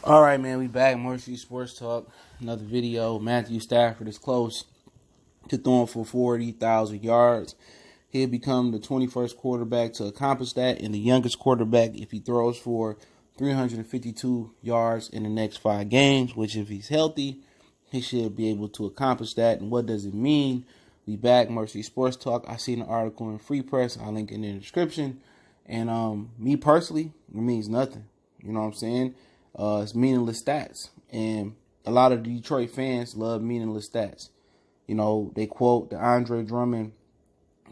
All right, man, we back. Mercy Sports Talk. Another video. Matthew Stafford is close to throwing for 40,000 yards. He'll become the 21st quarterback to accomplish that and the youngest quarterback if he throws for 352 yards in the next 5 games, which if he's healthy, he should be able to accomplish that. And what does it mean? We back. Mercy Sports Talk. I seen an article in Free Press. I'll link it in the description. And me personally, it means nothing. You know what I'm saying? It's meaningless stats. And a lot of Detroit fans love meaningless stats. You know, they quote the Andre Drummond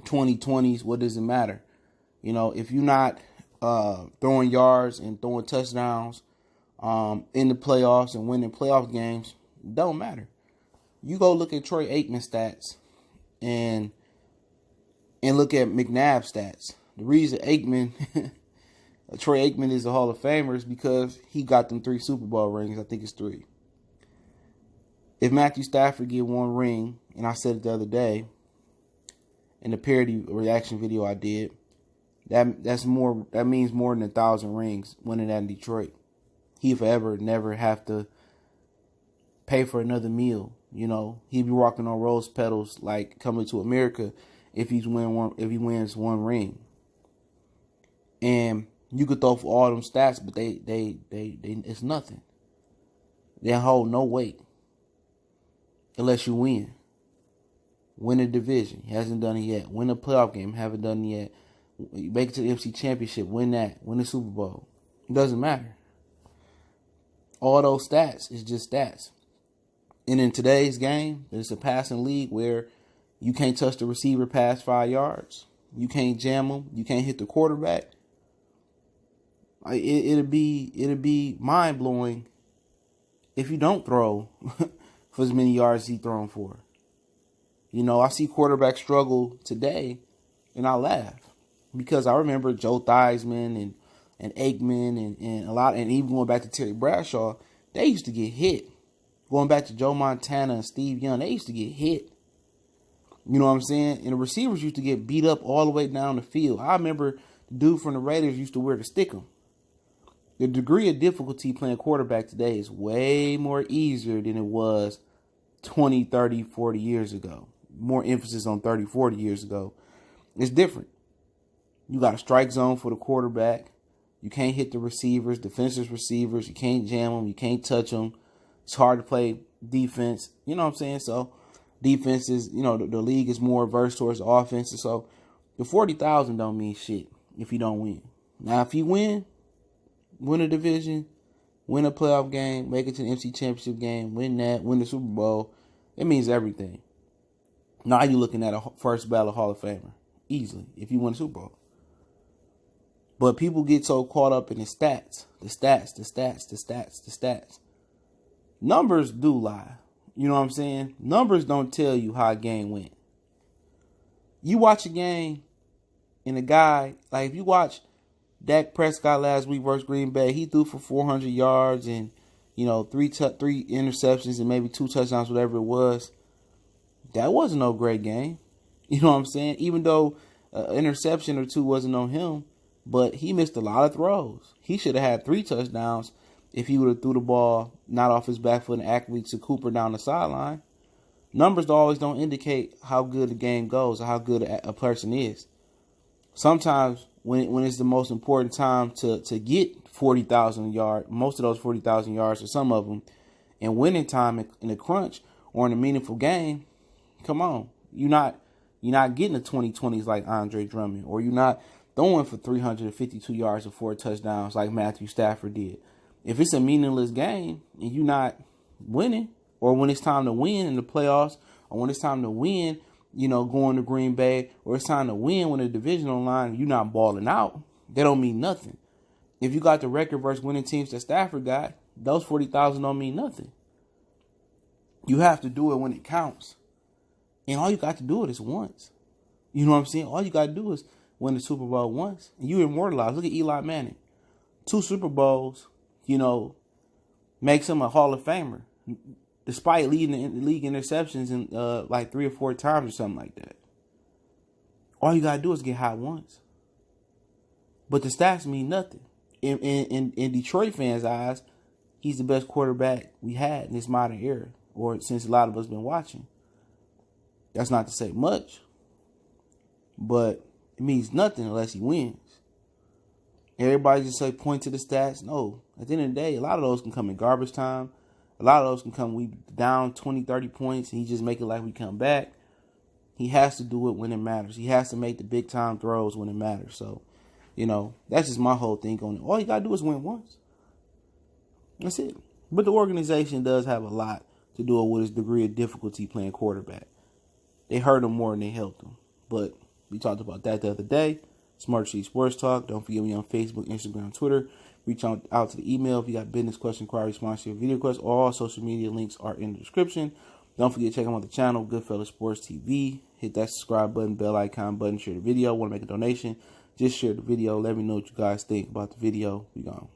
2020s, what does it matter? You know, if you're not throwing yards and throwing touchdowns in the playoffs and winning playoff games, it don't matter. You go look at Troy Aikman stats and look at McNabb stats. The reason Troy Aikman is a Hall of Famer is because he got them 3 Super Bowl rings. I think it's 3. If Matthew Stafford get 1 ring, and I said it the other day in the parody reaction video I did, that means more than 1,000 rings winning that in Detroit. He forever never have to pay for another meal. You know, he'd be walking on rose petals like Coming to America if he wins 1 ring. And you could throw for all them stats, but they it's nothing. They hold no weight unless you win. Win a division, he hasn't done it yet. Win a playoff game, haven't done it yet. Make it to the NFC Championship, win that, win the Super Bowl. It doesn't matter. All those stats is just stats. And in today's game, it's a passing league where you can't touch the receiver past 5 yards. You can't jam them. You can't hit the quarterback. It'd be mind blowing if you don't throw for as many yards as he thrown for. You know, I see quarterbacks struggle today, and I laugh because I remember Joe Theismann and Aikman and a lot, and even going back to Terry Bradshaw, they used to get hit. Going back to Joe Montana and Steve Young, they used to get hit. You know what I'm saying? And the receivers used to get beat up all the way down the field. I remember the dude from the Raiders used to wear the stickum. The degree of difficulty playing quarterback today is way more easier than it was 20, 30, 40 years ago. More emphasis on 30, 40 years ago. It's different. You got a strike zone for the quarterback. You can't hit the receivers, defensive receivers. You can't jam them. You can't touch them. It's hard to play defense. You know what I'm saying? So defense is, you know, the league is more averse towards offense. And so the 40,000 don't mean shit if you don't win. Now, if you win a division, win a playoff game, make it to the NFC Championship game, win the Super Bowl, it means everything. Now you're looking at a first ballot Hall of Famer easily if you win a Super Bowl. But people get so caught up in the stats. Numbers do lie. You know what I'm saying? Numbers don't tell you how a game went. You watch a game and a guy, like if you watch Dak Prescott last week versus Green Bay, he threw for 400 yards and, you know, 3 interceptions and maybe 2 touchdowns, whatever it was. That wasn't no great game. You know what I'm saying? Even though an interception or 2 wasn't on him, but he missed a lot of throws. He should have had 3 touchdowns if he would have threw the ball not off his back foot and accurately to Cooper down the sideline. Numbers always don't indicate how good the game goes or how good a person is. Sometimes when it's the most important time to get 40,000 yards, most of those 40,000 yards or some of them, and winning time in a crunch or in a meaningful game, come on, you're not getting the 2020s like Andre Drummond, or you're not throwing for 352 yards and 4 touchdowns like Matthew Stafford did. If it's a meaningless game and you're not winning, or when it's time to win in the playoffs, or when it's time to win, you know, going to Green Bay, or it's time to win when the division on line, you're not balling out, they don't mean nothing. If you got the record versus winning teams that Stafford got, those 40,000 don't mean nothing. You have to do it when it counts. And all you got to do it is once. You know what I'm saying? All you got to do is win the Super Bowl once. And you immortalize. Look at Eli Manning. 2 Super Bowls, you know, makes him a Hall of Famer. Despite leading the league interceptions in like 3 or 4 times or something like that. All you got to do is get hot once. But the stats mean nothing. In Detroit fans' eyes, he's the best quarterback we had in this modern era, or since a lot of us been watching. That's not to say much, but it means nothing unless he wins. Everybody just say point to the stats. No, at the end of the day, a lot of those can come in garbage time. A lot of those can come we down 20, 30 points, and he just make it like we come back. He has to do it when it matters. He has to make the big time throws when it matters. So, that's just my whole thing on it. All you got to do is win once. That's it. But the organization does have a lot to do with his degree of difficulty playing quarterback. They hurt him more than they helped him. But we talked about that the other day. Smart Street Sports Talk. Don't forget me on Facebook, Instagram, Twitter. Reach out to the email if you got business, question, inquiry, sponsor, video requests. All social media links are in the description. Don't forget to check out the channel, Goodfellas Sports TV. Hit that subscribe button, bell icon button, share the video. Want to make a donation? Just share the video. Let me know what you guys think about the video. We gone.